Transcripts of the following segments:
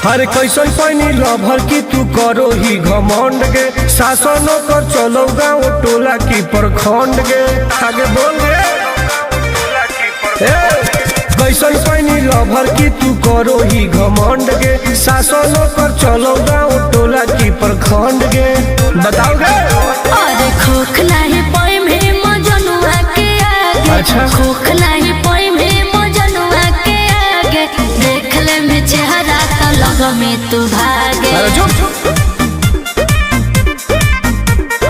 हर कैसन पैनी लभर की तू करो ही घमंड गे शासन कर चलो गाँव टोला की प्रखंड गे आगे बोल गे कैसन पैनी लभर की तू करो ही घमंड गे शासन कर चलो गाँव टोला की प्रखंड गे बताओ गे। अरे खोखला ही पोई में मजनुआ के आगे अच्छा खोखला ही पोई में मजनुआ के आगे देख ले में चेहरा तो लग में तू भागे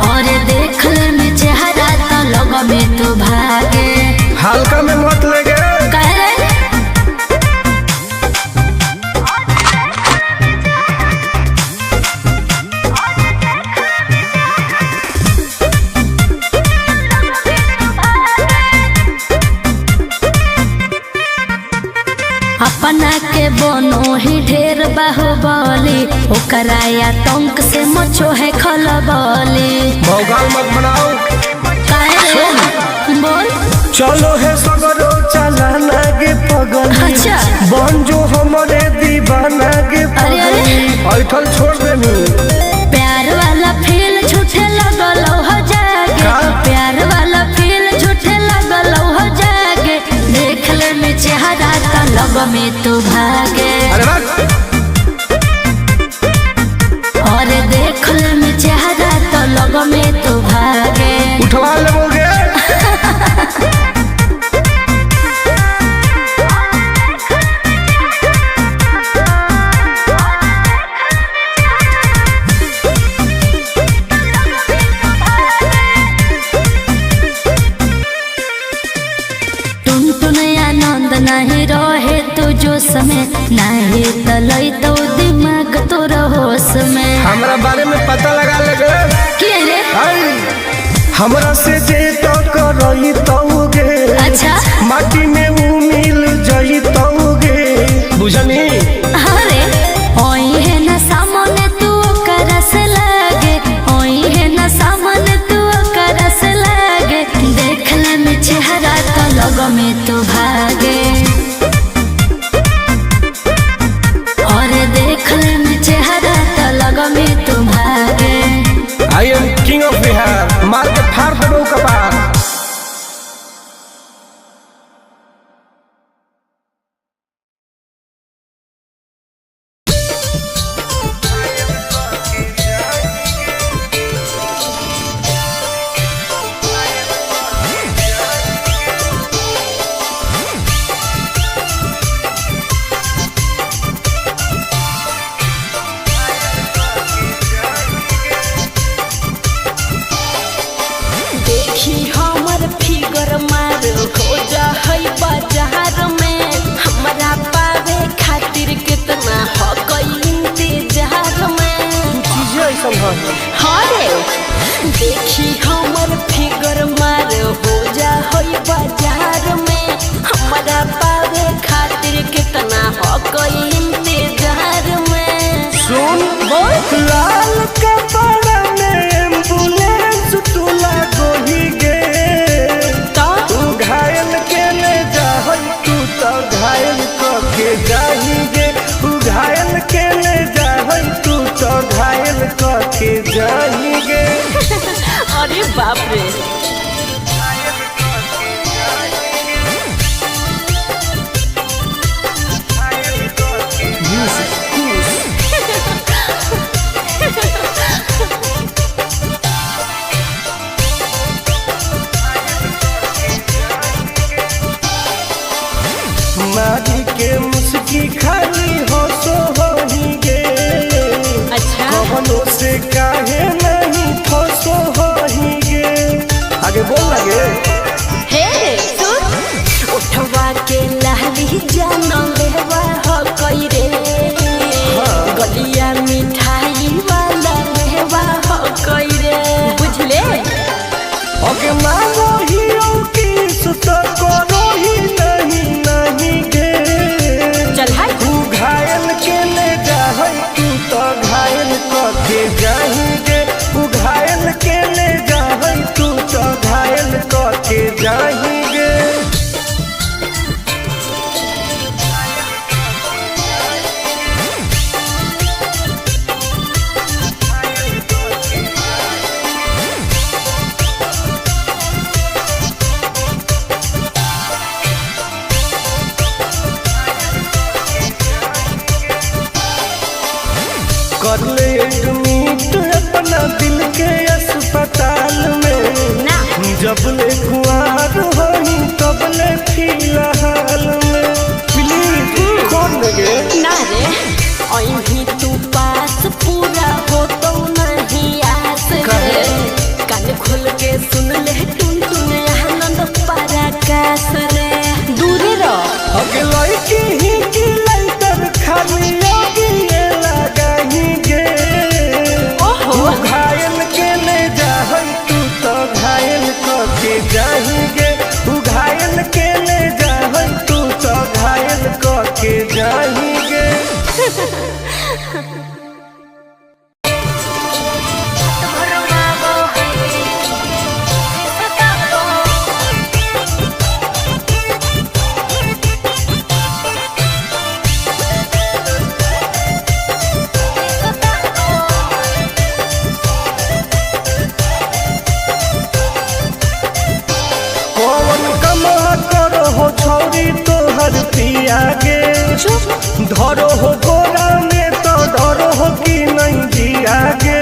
और देख ले में चेहरा तो लग में तू भागे हल्का में मत लेगे अपना के बनो ही ढेर बाहुबली ओकरा आतंक से मचो है खलबली भौकाल मत बनाओ बोल चलो है सगरो चलाना गे पगल अच्छा बन जो हमारे दीवाना गे पगल ऐठल छोड़ देनी प्यार वाला फील झूठे लगल हो जागे प्यार वाला फील झूठे लगल हो जागे देख ले में चेहरा तो लग में तू भागे और देख ले में चेहरा तो लग में तू भागे उठवा लोगे नहीं रहे तू जो समय नहीं तलई तो दिमाग तो होश में हमरा बारे में पता लगा लगे के रे हमरा से जे तो करई तौगे अच्छा माटी में उ मिल जई तौगे बुझनी अरे ओई है ना सामने तू कर से लागे ओई है ना सामने तू कर से लागे देख ले में चेहरा तो लग में तू भागे और देख ले में चेहरा तो लग में तू भागे I am king of Bihar मार के फाड़ देबो कपार देखी हमर फिगर मार हो जा होई बाजार में हमरा पावे खातिर कितना हो कोई इंतजार में सुन बोल लाल कपड़ा में एम्बुलेंस तू लागो ही गे तू घायल के ले जा तू तो घायल के जाही गे तू घायल के ले जा तू तो घायल के जाही गे अरे बाप रे मारी के मुस्की खाली हो सो होही गे अच्छा कवनो से काहे नहीं फसो होही गे आगे बोल लगे हे सुन उठवा के लहली जानो लेवा हो कोई रे गलिया मिठाई वाला लेवा हो कोई रे बुझले ओके मानो ही किस तो करो ही नहीं गे चल हाय तू घायल के ले जा तू तो घायल के जाही गे तू घायल के ले जा तू तो घायल के जाही गे कर ले एडमिट अपना दिल के अस्पताल में ना जब ले कुआर होई तब ले फिलहाल में प्लीज कौन लगे ना रे अहीं तू पास पूरा हो तो नहीं आस रे कान खोल के सुन ले टुन टुन आनंद पराकाश रे दूर रह अगे लड़की ही की लाइटर खाली लगी लगाही गे ओहो घायल के ले जाहई तू तो घायल करके जाही गे तू घायल के ले जाहई तू तो घायल करके जाही गे कौन कमा करो हो छौरी तोहर पिया गे धरो हो गोरा में तो डरो हो कि नहीं जिया गे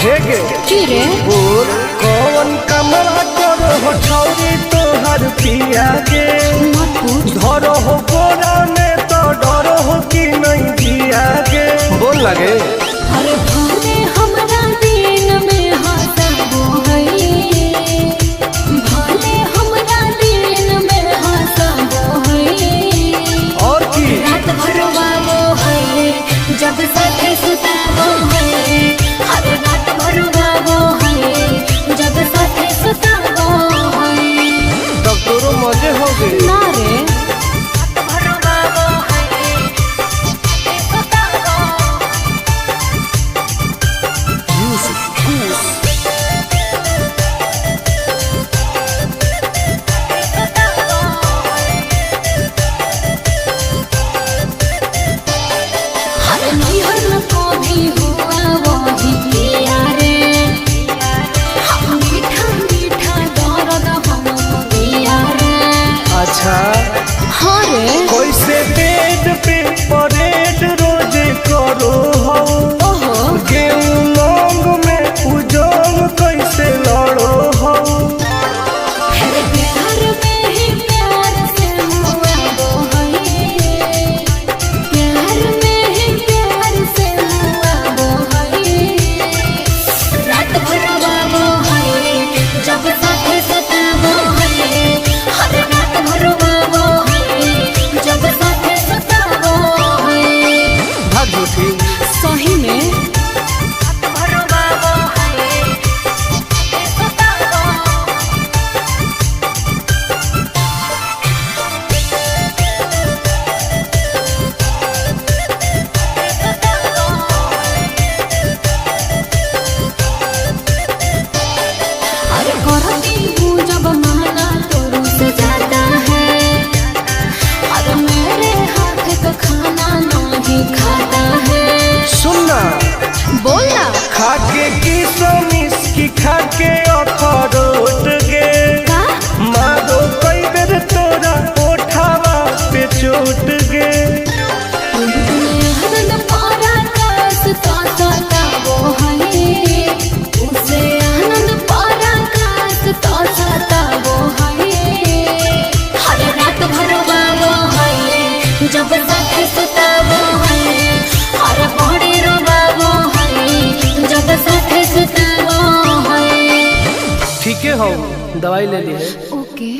हे गे की रे और कौन कमा करो हो छौरी तोहर पिया गे मत पूछ धरो हो गोरा में तो डरो हो कि नहीं जिया गे बोल लगे अरे भले हमरा दिन में हंसबो है भले हमरा दिन में हंसबो है और की रात भर रोवाबो है जब साथे सुताबो है हर रात भर रोवाबो है जब साथे सुताबो है तब तोरो मजे हो गए ना रे रात भर रोवाबो है सुताबो हर नैहर में कभी हुआ वही पिया रे हम मीठा मीठा दर्द हम पिया रे अच्छा हाँ रे कैसे बेड पे परेड रोज करो हो ओहो गेहूं लौंग में उजोंग कैसे लड़ो हो हर प्यार में ही प्यार से हुआ वो है प्यार में ही प्यार से हुआ वो है रात भर रोवाबो है जब साथे सुताबो है हर रात भर रोवाबो है जब साथे सुताबो है भाग झूठी सही में रात भर रोवाबो है सुताबो अरे करती हूँ जब माना तो रुस जाता है अरे मेरे हाथ का खाना नहीं खाता है सुनना बोलना खाके की सोमिस की खाके अखरोट गे का मारो कई बेर तोरा ओठावा पे चोट गे आनंद पराकाश तो सताबो है उसे आनंद पराकाश तो सताबो है हर रात भर रोवाबो है जब साथे सुताबो है हर बड़ी रोवाबो है जब साथे सुताबो है ठीक है हो दवाई ले ली है ओके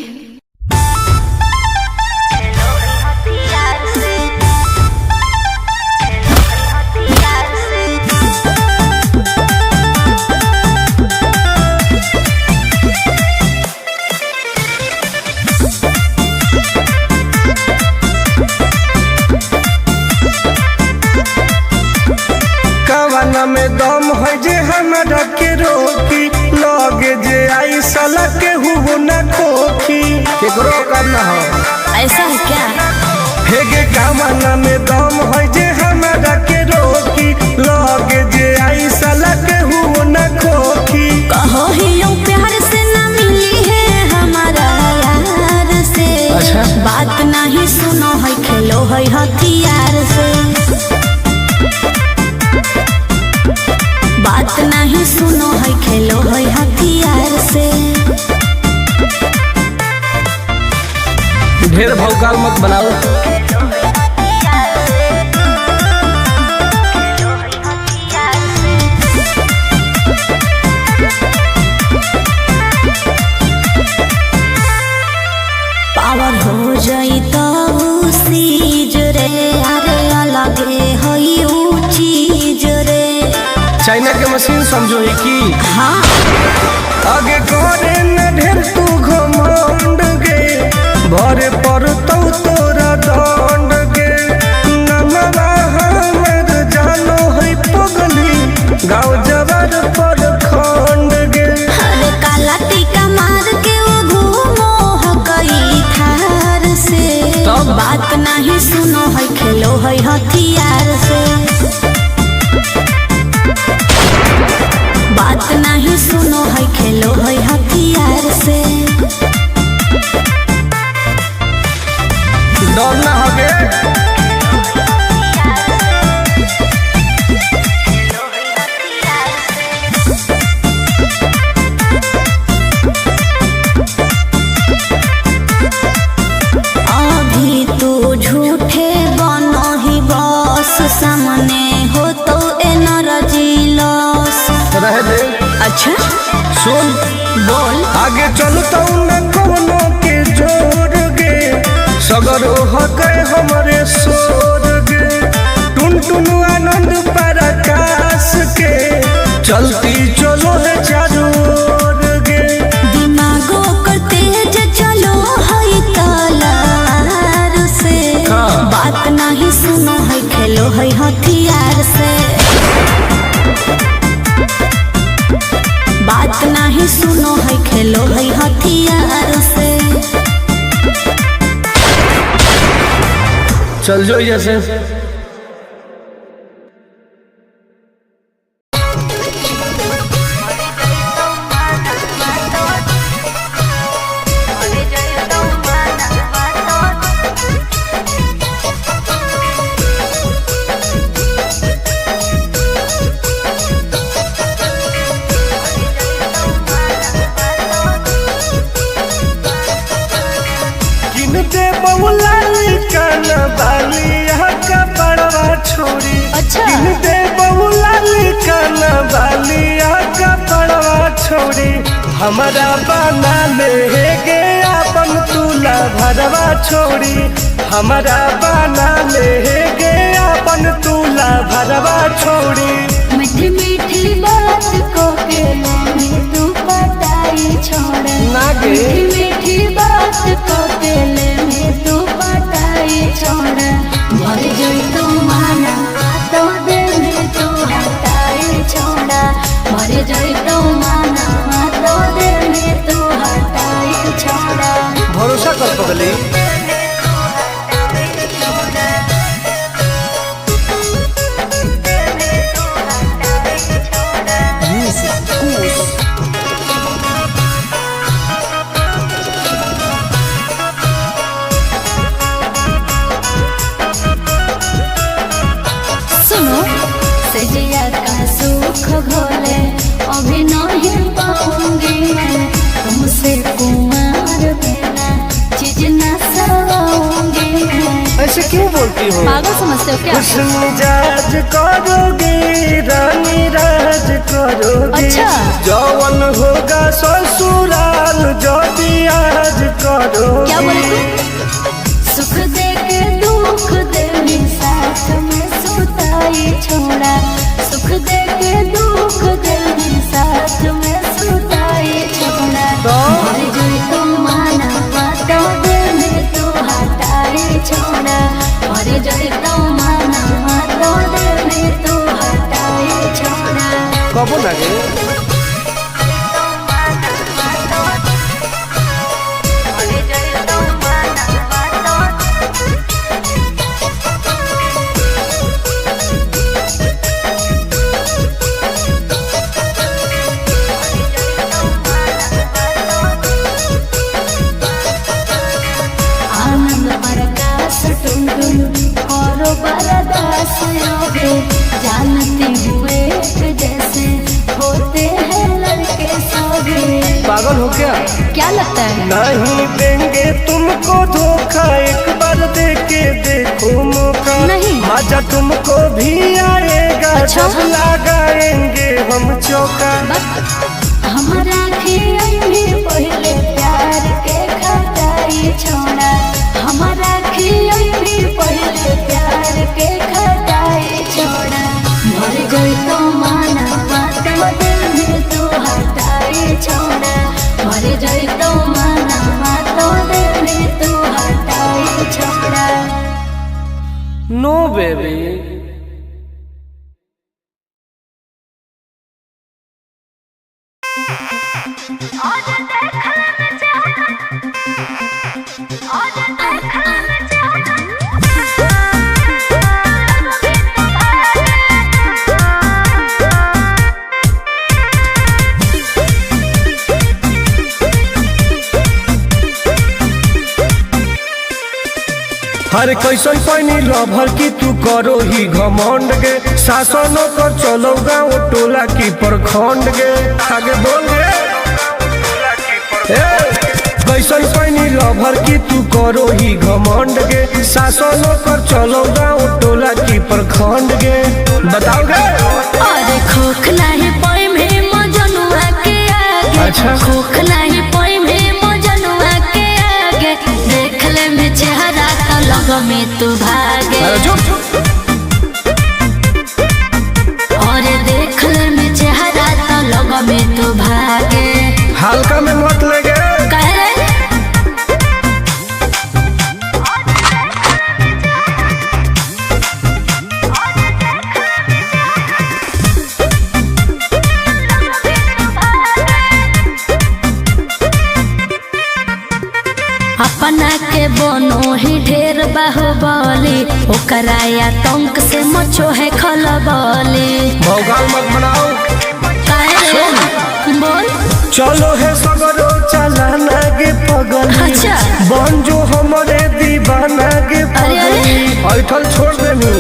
कवाना में दम है जे हमरा के रोकी लगे जे आई साला के हुओ ना खोखी केकरो करना हो ऐसा है क्या हेगे कवाना में दम है जे हमरा के रोकी लगे जे आई साला के हुओ ना खोखी कहो ही यूं प्यार से ना मिली है हमारा यार से अच्छा बात नहीं सुनो है खेलो है हथियार से ढेर भौकाल मत बनाओ। पावर हो जाई तो सीज रे, अरे अलगे हई ऊ चीज रे। चाइना के मशीन समझो है कि हाँ आगे करे न ढेर तू घमंड गे, भरे पर तोरा दंड गे। नमवा हमर जानो है पगली, गाँव जवार पर खंड गे। अरे काला टीका मार के वो घूमो हकई थार से, तब? बात नहीं सुनो है खेलो है हथियार से। बात नहीं सुनो है खेलो है हथियार से। डर ना हगे अभी तू झूठे बनो ही बस, सामने हो तो एनर्जी लॉस। रह दे। अच्छा सुन बोल। आगे चलता न कोनो के जोर गे, सगर हके हमरे सोर गे। टुन टुन आनंद पराकाश के, चलती चलो है चारों ओर गे। दिमागो कर तेज चलो है तलार से, हाँ। बात नहीं सुनो है खेलो है हथियार से। बात नहीं सुनो है खेलो है हथियार से। चल जो जैसे किनते बहुला कान बाली का बड़वा छोड़ी। अच्छा। किनते बहुला कान बाली का बड़वा छोड़ी। हमारा बना ले गे अपन तुला भरवा छोड़ी। हमारा बना ले गे अपन तुला भरवा छोड़ी। मीठी मीठी बात को के लेने तू पटाई छोड़। नागे। मीठी मीठी बात को के लेने तू पटाई छोड़। भर जोई तू माना तो दिल में तू हटाई छोड़ा। भर जोई तू माना तो दिल में तू हटाई छोड़ा। भरोसा कर पगली। सुनो सजिया का सुख घोले अभी नहीं पाऊंगी मैं, तुमसे कुमार बिना चीज न सवाऊंगी मैं। ऐसे क्यों बोलती हो? पागल समझते हो क्या? खुश मिजाज करोगी, रानी राज करोगी। अच्छा। जौवन होगा ससुराल जो भी आज करोगी। क्या बोले तू? सुख दे के दुख दे साथ में सुताई छोड़ा। सुख दे के दुख दे साथ में सुताई छोड़ा। तो? मर जोई तू माना तो दिल में तू हटाई छोड़ा। मर जोई तू माना तो दिल में तू हटाई छोड़ा। कबो लगे आनंद प्रकाश टुन टुन करो बरदास योगे। जानती हुए जैसे होते हैं लड़के सभी। पागल हो क्या? क्या लगता है? नहीं देंगे तुमको धोखा हाँ तुमको भी आएगा जब लगाएंगे हम चौका। हमारा खियौनी पहले प्यार के खटाई छोड़ा, हमारा खियौनी पहले प्यार के खटाई छोड़ा। मर गई तो माना तो दिल में तू हटाई छोड़ा, मर गई तो माना तो दिल में तू हटाई छोड़ा। नो बेबी। अरे कैसन पैनी लभर की तू करो ही घमंड गे, शासन कर चलो गाँव टोला की प्रखंड गे। आगे बोल गे। कैसन पैनी लभर की तू करो ही घमंड गे, शासन कर चलो गाँव टोला की प्रखंड गे। बताओ गे। अरे खोख नहीं पाई में मजनुआ के आगे, अच्छा खोख नहीं पाई में मजनुआ के आगे। देख ले में चेहरा तो लग में तू भागे, और देख ले में चेहरा तो लग में तू भागे। हल्का में मत लगे। अपना के बनो ही ढेर बाहुबली, ओकरा आतंक से मचो है खलबली। भौकाल मत बनाओ। बोल। चलो है सगरो चलाना गे पगल। अच्छा। बन जो हमारे दीवाना गे पगल। ऐठल छोड़ देनी।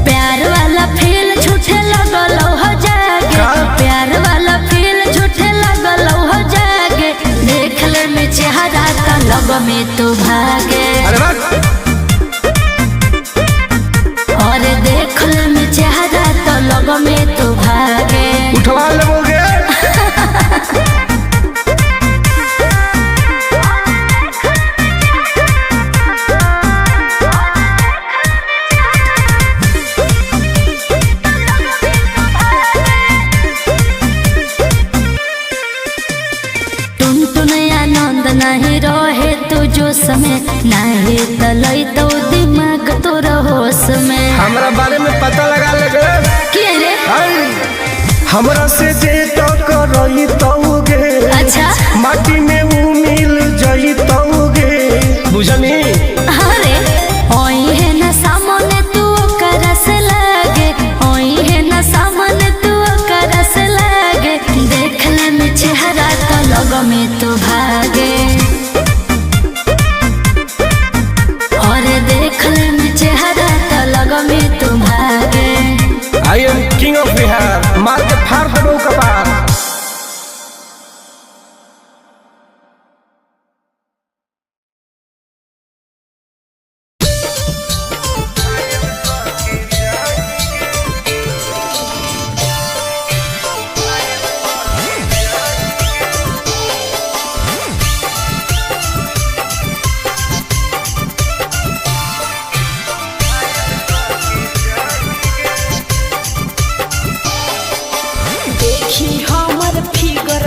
प्यार वाला फील झूठे लगल हो जागे, प्यार वाला फील झूठे लगल हो जागे। देख ले में चेहरा तो लग में तू भागे, और देख ले में चेहरा तो लग में तू भागे। उठवा लोगे। नहीं रहे तू जो समय नहीं तलई तो दिमाग तो होश में। हमरा बारे में पता लगा लगे। क्या रे? हमरा से जे तो करई तौगे। अच्छा। माटी में वो मिल जई तौगे। बुझनी? अरे ओई है ना सामने तू करस लागे, ओई है ना सामने तू करस लागे। देख ले में चेहरा तो लग में तू भागे, और देख ले में चेहरा तो लग में तू भागे। I am king of Bihar। मार के फाड़ दो कपार। देखी हमर फिगर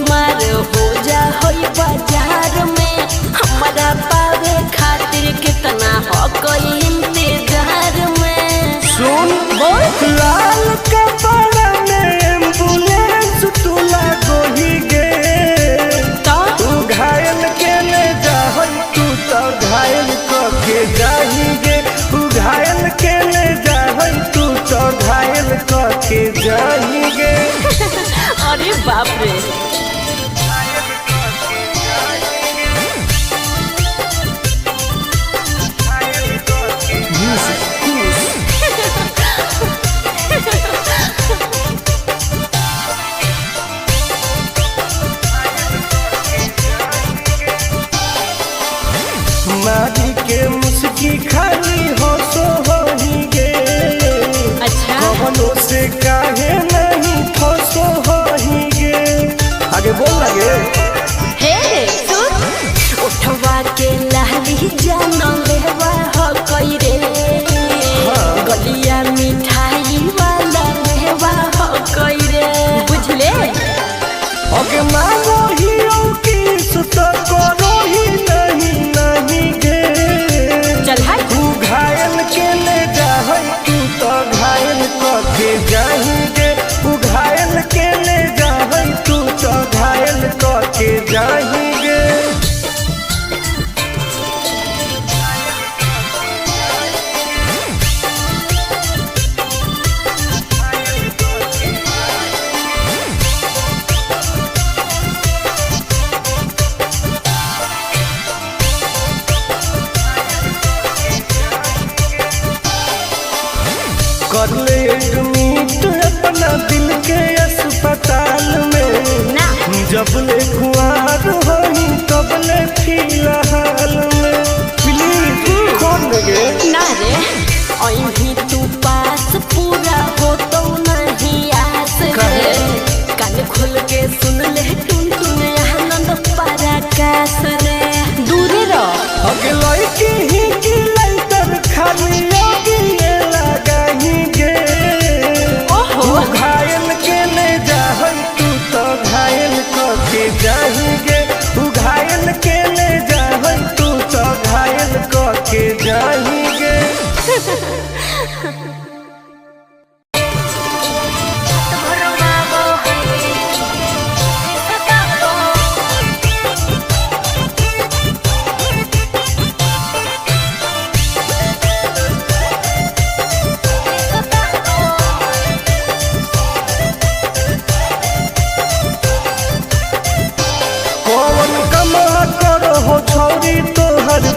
मार हो जा होई बाजार में, हमारा पावे खातिर कितना हो कोई इंतजार में। सुन बोल। लाल कपड़ा में एम्बुलेंस तू लागो ही गे, तू घायल के ले जा तू तो घायल के जाही गे, तू घायल के ले जा तू तो घायल के जाही गे। अरे बाप रे।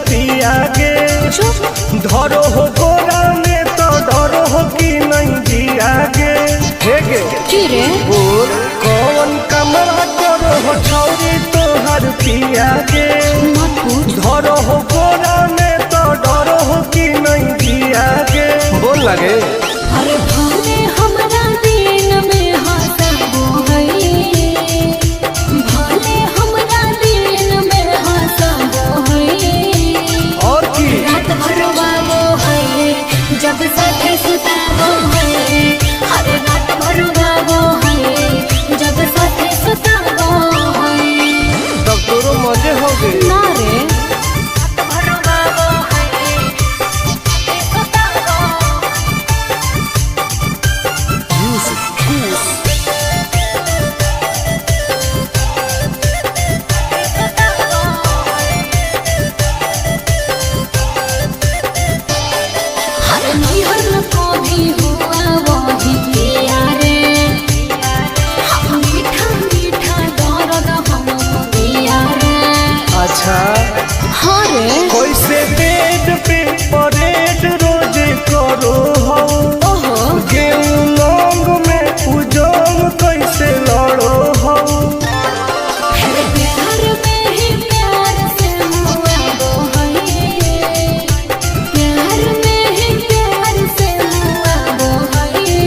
पिया गे धरो हो गोरा में तो डरो हो कि नहीं जिया गे हे गे बोल कौन कमरा करो हो छौरी तोहर पिया गे धरो हो गोरा में तो डरो हो कि नहीं जिया गे बोल लगे अरे भाने हमरा दिन में हंसबो हई भाने हमरा दिन में हंसबो हई और की रात भर बाबो हई जब साथे सुताबो हई हर रात भर बाबो हई जब साथे सुताबो हई तब तोरो मजे हो गए ना रे रात भर बाबो हई सुताबो अच्छा हाँ रे कैसे बेड पे परेड रोज करो हो ओहो गेहूं लौंग में उजोंग कैसे लड़ो हो प्यार में ही प्यार से मुआबो हई प्यार में ही प्यार से मुआबो हई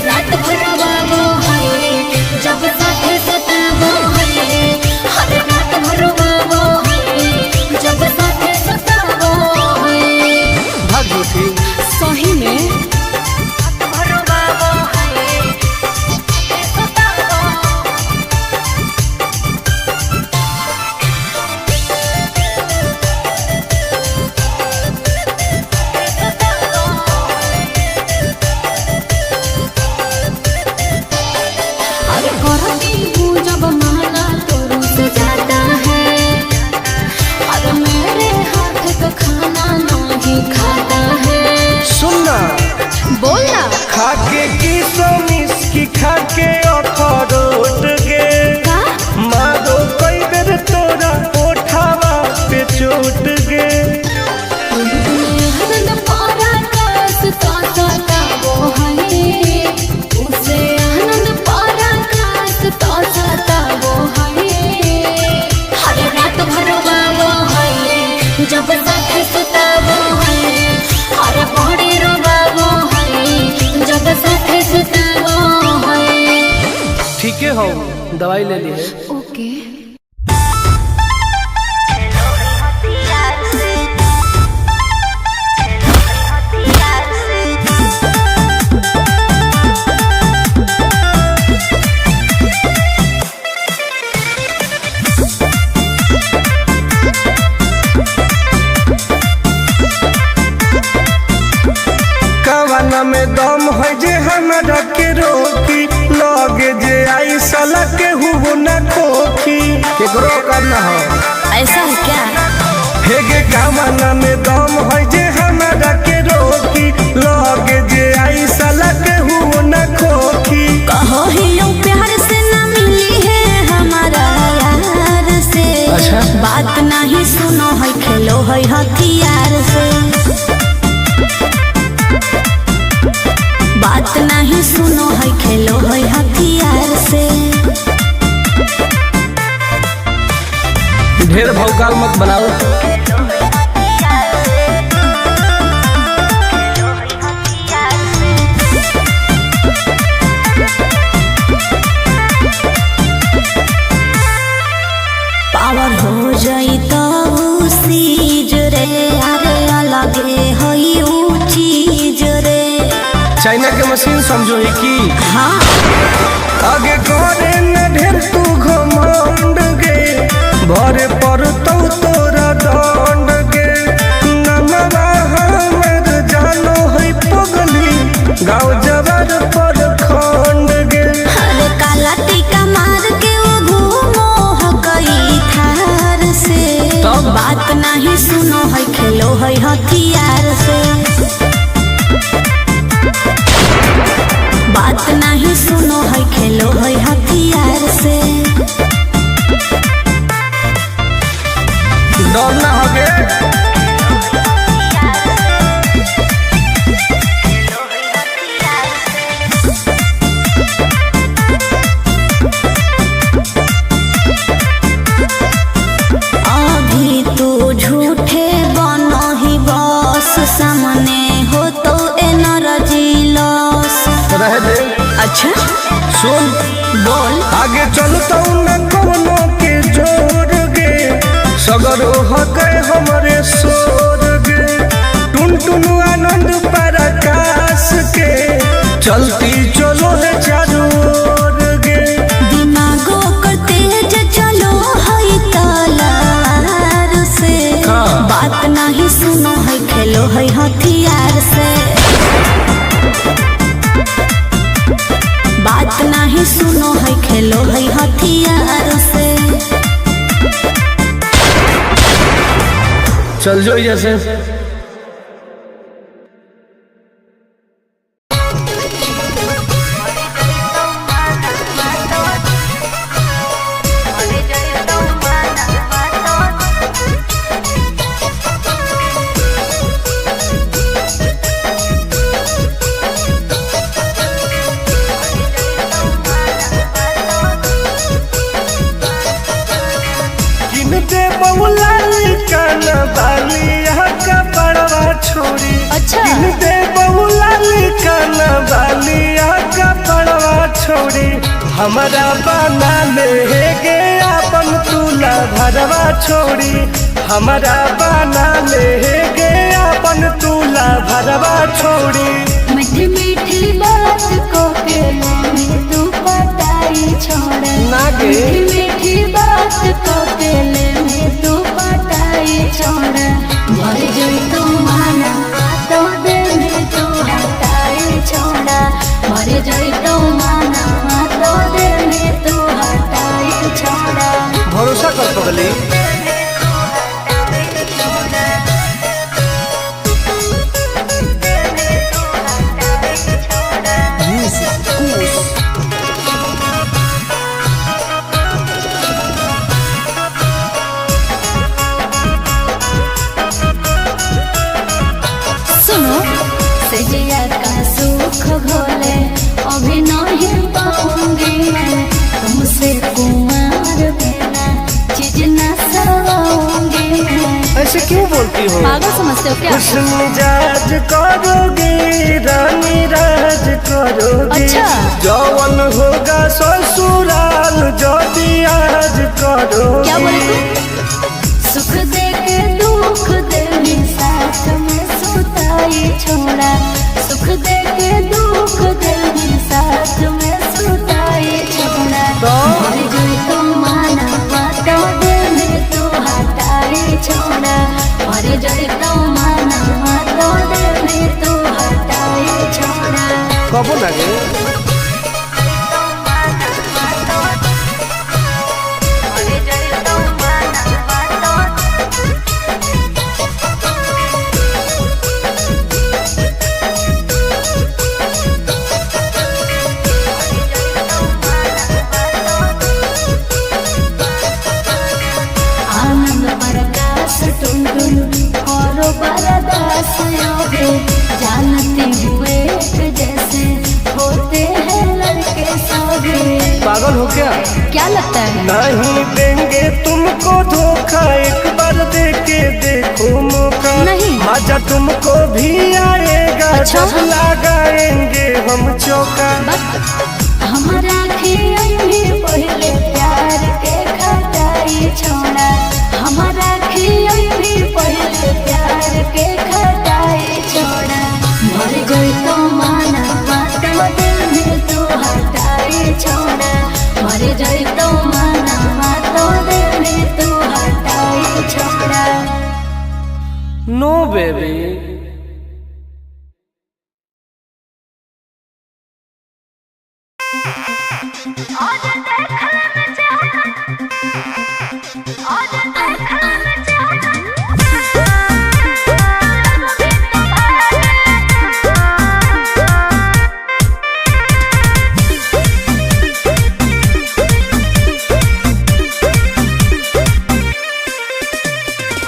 रात भर बाबो हई जब साथे सताबो हई हर रात भर बाबो हई जब साथे सताबो हई भाग झूठी सही में रात भर बाबो हई सताबो अरे करती हूँ जब माना तो रुस जाता है अरे मेरे हाथ का खाना नहीं खाता है सुनना बोलना खाके की सोमिस की खाके अखरोट गे का मारो कई बेर तोरा ओठावा पे चोट गे आनंद पारा कास तो सताबो हई उसे आनंद पारा कास तो सताबो हई हर रात भर बाबो हई जब साथे सुताबो हई हर पौड़ी रो बाबो हई जब साथे सुताबो हई ठीक है हो दवाई ले ली है ओके कवाना में दम है जे हमरा के रोकी लगे जे आई साला के हुओ न खोखी केकरो करना हो ऐसा है क्या हे गे कवाना में दम है जे हमरा के रोकी लगे जे आई साला के हुओ न खोखी कहो ही यूं प्यार से न मिली है हमारा यार से अच्छा। बात नहीं सुनो है खेलो है हथियार से बात नहीं सुनो है खेलो है हथियार से ढेर भौकाल मत बनाओ पावर हो जाई तो सीज रे अरे अलगे हई ऊ चीज रे चाइना के मशीन समझो है की हाँ आगे करे न ढेर तू घमंड गे भरे पर तो तोरा दंड गे नमवा हमर जानो है पगली गाँव जवार पर खंड गे अरे काला टीका मार के वो घूमो हकई थार से तब? बात नहीं सुनो है खेलो है हथियार से बात नहीं सुनो है खेलो है हथियार से अच्छा सुन बोल। आगे चलता न कोनो के जोर गे सगर हो गए हमारे सोर गे टुन टुन आनंद पराकाश के चलती चलो है चारों ओर गे दिमागो कर तेज चलो है तलार से बात नहीं सुनो है खेलो है हथियार से बात नहीं सुनो है खेलो है हथियार से चल जो जैसे अच्छा दे बहुला लिखाना बालिया का पड़वा छोड़ी हमारा बना ले गे अपन तुला भरवा छोड़ी हमारा बना ले गे अपन तुला भरवा छोड़ी मीठी मीठी बात को के में तू पटाई छोड़े नागे मीठी मीठी बात को के में तू पटाई छोड़े मर जाई तू माना तो दे में तू हटाई छोड़ा मर जाई तू माना तो दे में तू हटाई छोड़ा भरोसा कर पगली सजिया का सुख भोले अभी नहीं पाऊंगी मैं तुमसे कुमार बिना चीज न सवाऊंगी मैं ऐसे क्यों बोलती हो पागल समझते हो क्या खुश मिजाज करोगी रानी राज करोगी अच्छा जौवन होगा ससुराल जो आज करोगी क्या बोले तू सुख दे के दुख दे साथ में सुताई छोड़ा सुख दे के दुख दे साथ में सुताई छोड़ा मर जाई तू माना तो दे में तू हटाई छोड़ा मर जाई तू माना तो दे में तू हटाई छोड़ा कबो लगे बरदास जानते हुए जैसे होते हैं लड़के सभी पागल हो क्या लगता है नहीं देंगे तुमको धोखा एक बार दे के देखो मौका नहीं मजा तुमको भी आएगा अच्छा? जब लगाएंगे हम चौका हमारा पहले प्यार के खटाई छोड़ा हमारा पहले प्यार के खटाई छोड़ा मर गई तो माना तो दिल में तू हटाई छोड़ा मर गई तो माना तो दिल में तू हटाई छोड़ा नो बेबी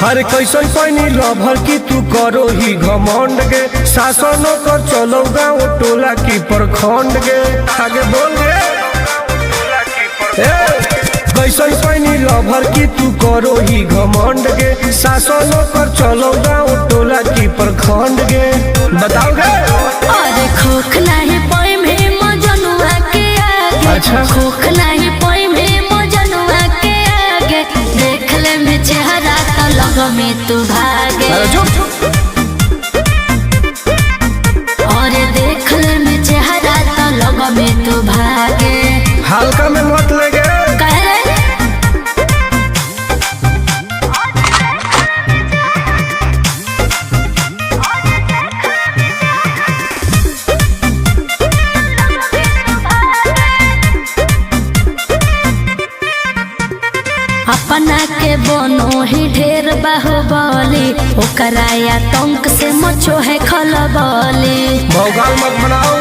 हर कैसन पैनी लभर की तू करो ही घमंड गे शासनों कर चलो गाँव टोला की प्रखंड गे आगे बोल गे कैसन पैनी लभर की तू करो ही घमंड गे शासनों कर चलो गाँव टोला की प्रखंड गे बताओ गे अरे खोखला है पाए में मजनुआ अच्छा खोख नहीं पोई में मजनुआ के आगे देख ले में चेहरा तो लग में तू भागे अरे जो और देख ले में चेहरा तो लग में तू भागे हल्का में मत लगे कह रे अपना के बनो ही ढेर बाहुबली ओकरा आतंक से मचो है खलबली भौकाल मत बनाओ